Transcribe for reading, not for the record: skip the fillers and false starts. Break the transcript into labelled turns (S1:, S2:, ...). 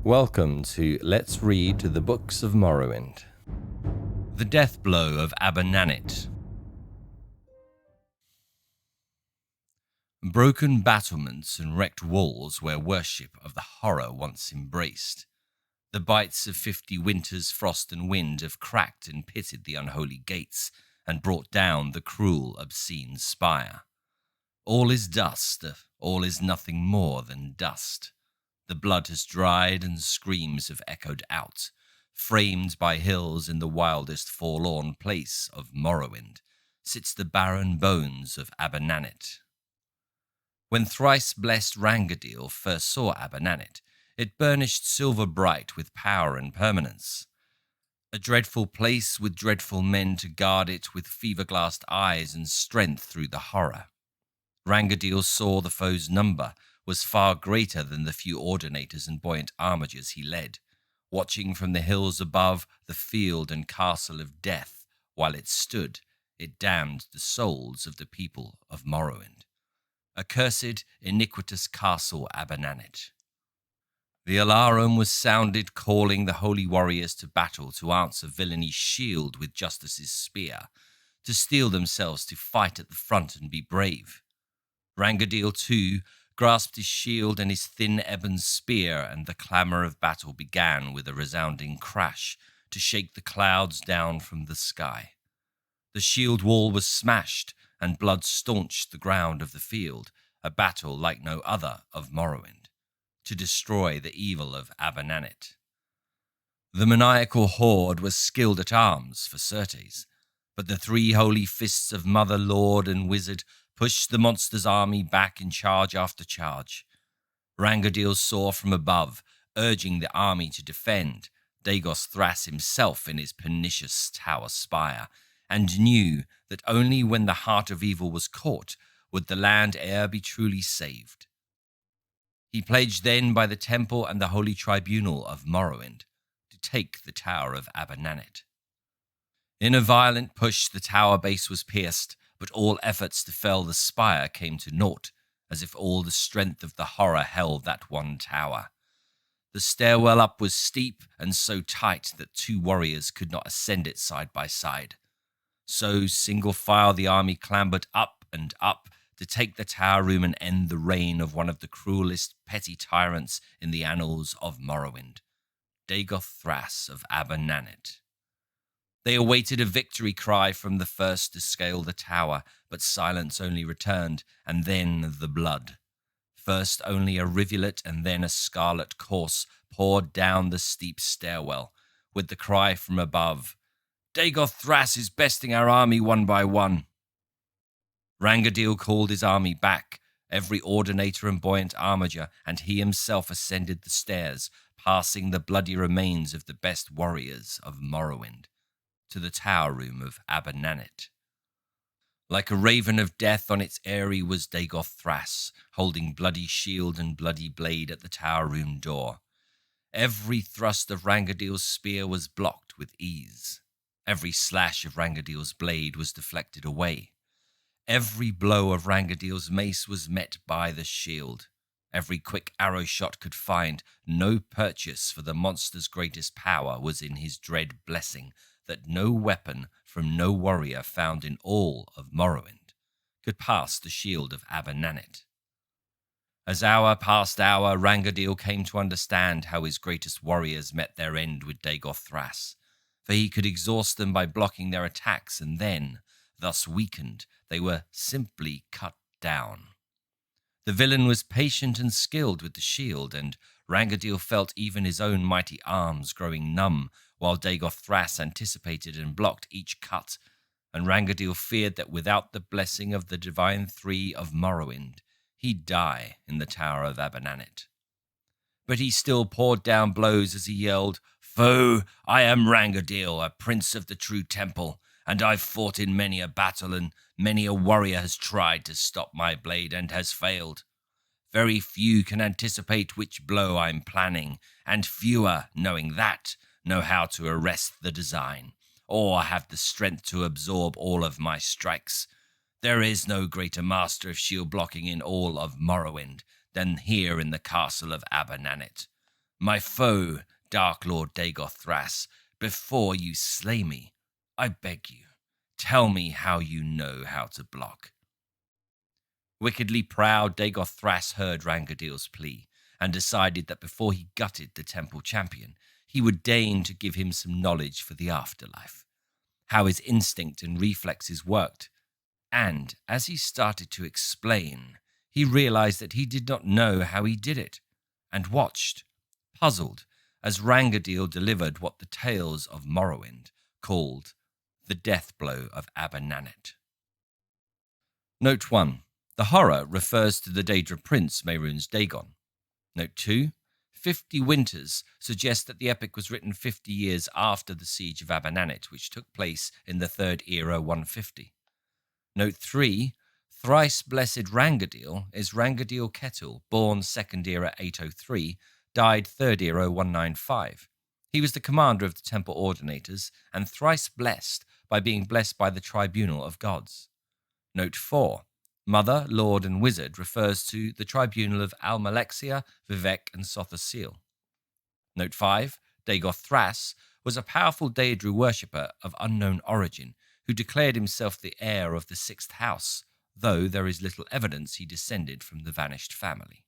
S1: Welcome to Let's Read the Books of Morrowind. The Death Blow of Abernanit. Broken battlements and wrecked walls where worship of the horror once embraced. The bites of 50 winters, frost and wind have cracked and pitted the unholy gates and brought down the cruel, obscene spire. All is dust, all is nothing more than dust. The blood has dried and screams have echoed out, framed by hills in the wildest forlorn place of Morrowind, sits the barren bones of Abernanit. When thrice-blessed Rangadiel first saw Abernanit, it burnished silver bright with power and permanence. A dreadful place with dreadful men to guard it with fever-glassed eyes and strength through the horror. Rangadiel saw the foe's number was far greater than the few ordinators and buoyant armigers he led, watching from the hills above the field and castle of death. While it stood, it damned the souls of the people of Morrowind. Accursed, iniquitous castle Abernanit. The alarum was sounded, calling the holy warriors to battle, to answer villainy shield with justice's spear, to steel themselves to fight at the front and be brave. Rangadiel, too, grasped his shield and his thin ebon spear, and the clamour of battle began with a resounding crash to shake the clouds down from the sky. The shield wall was smashed, and blood staunched the ground of the field, a battle like no other of Morrowind, to destroy the evil of Abernanit. The maniacal horde was skilled at arms, for certes, but the three holy fists of Mother, Lord, and Wizard pushed the monster's army back in charge after charge. Rangadiel saw from above, urging the army to defend, Dagos Thras himself in his pernicious tower spire, and knew that only when the heart of evil was caught would the land e'er be truly saved. He pledged then by the temple and the holy tribunal of Morrowind to take the tower of Abernanit. In a violent push, the tower base was pierced, but all efforts to fell the spire came to naught, as if all the strength of the horror held that one tower. The stairwell up was steep and so tight that two warriors could not ascend it side by side. So single file the army clambered up and up to take the tower room and end the reign of one of the cruelest petty tyrants in the annals of Morrowind, Dagos Thras of Abernanit. They awaited a victory cry from the first to scale the tower, but silence only returned, and then the blood. First only a rivulet and then a scarlet course poured down the steep stairwell, with the cry from above, "Dagos Thras is besting our army one by one." Rangadiel called his army back, every ordinator and buoyant armiger, and he himself ascended the stairs, passing the bloody remains of the best warriors of Morrowind, to the tower room of Abernanit. Like a raven of death on its eyrie was Dagos Thras, holding bloody shield and bloody blade at the tower room door. Every thrust of Rangadiel's spear was blocked with ease. Every slash of Rangadiel's blade was deflected away. Every blow of Rangadiel's mace was met by the shield. Every quick arrow shot could find no purchase, for the monster's greatest power was in his dread blessing, that no weapon from no warrior found in all of Morrowind could pass the shield of Abernanit. As hour passed hour, Rangadiel came to understand how his greatest warriors met their end with Dagos Thras, for he could exhaust them by blocking their attacks, and then, thus weakened, they were simply cut down. The villain was patient and skilled with the shield, and Rangadiel felt even his own mighty arms growing numb, while Dagos Thras anticipated and blocked each cut, and Rangadiel feared that without the blessing of the Divine Three of Morrowind, he'd die in the Tower of Abernanit. But he still poured down blows as he yelled, "Foe, I am Rangadiel, a prince of the true temple, and I've fought in many a battle, and many a warrior has tried to stop my blade and has failed. Very few can anticipate which blow I'm planning, and fewer, knowing that, know how to arrest the design, or have the strength to absorb all of my strikes. There is no greater master of shield blocking in all of Morrowind than here in the castle of Abernanit. My foe, Dark Lord Dagoth Thras, before you slay me, I beg you, tell me how you know how to block. Wickedly proud, Dagoth Thras heard Rangadil's plea and decided that before he gutted the temple champion, he would deign to give him some knowledge for the afterlife, how his instinct and reflexes worked. And as he started to explain, he realized that he did not know how he did it, and watched, puzzled, as Rangadil delivered what the tales of Morrowind called the death blow of Abannanet. Note 1. The horror refers to the Daedra prince Mehrunes Dagon. Note 2. 50 Winters suggests that the epic was written 50 years after the siege of Abannanet, which took place in the Third Era 150. Note 3. Thrice blessed Rangadil is Rangadil Ketil, born Second Era 803, died Third Era 195. He was the commander of the Temple Ordinators and thrice blessed by being blessed by the Tribunal of Gods. Note 4. Mother, Lord, and Wizard refers to the tribunal of Almalexia, Vivec, and Sothosil. Note 5. Dagoth Thras was a powerful Daedra worshipper of unknown origin who declared himself the heir of the Sixth House, though there is little evidence he descended from the vanished family.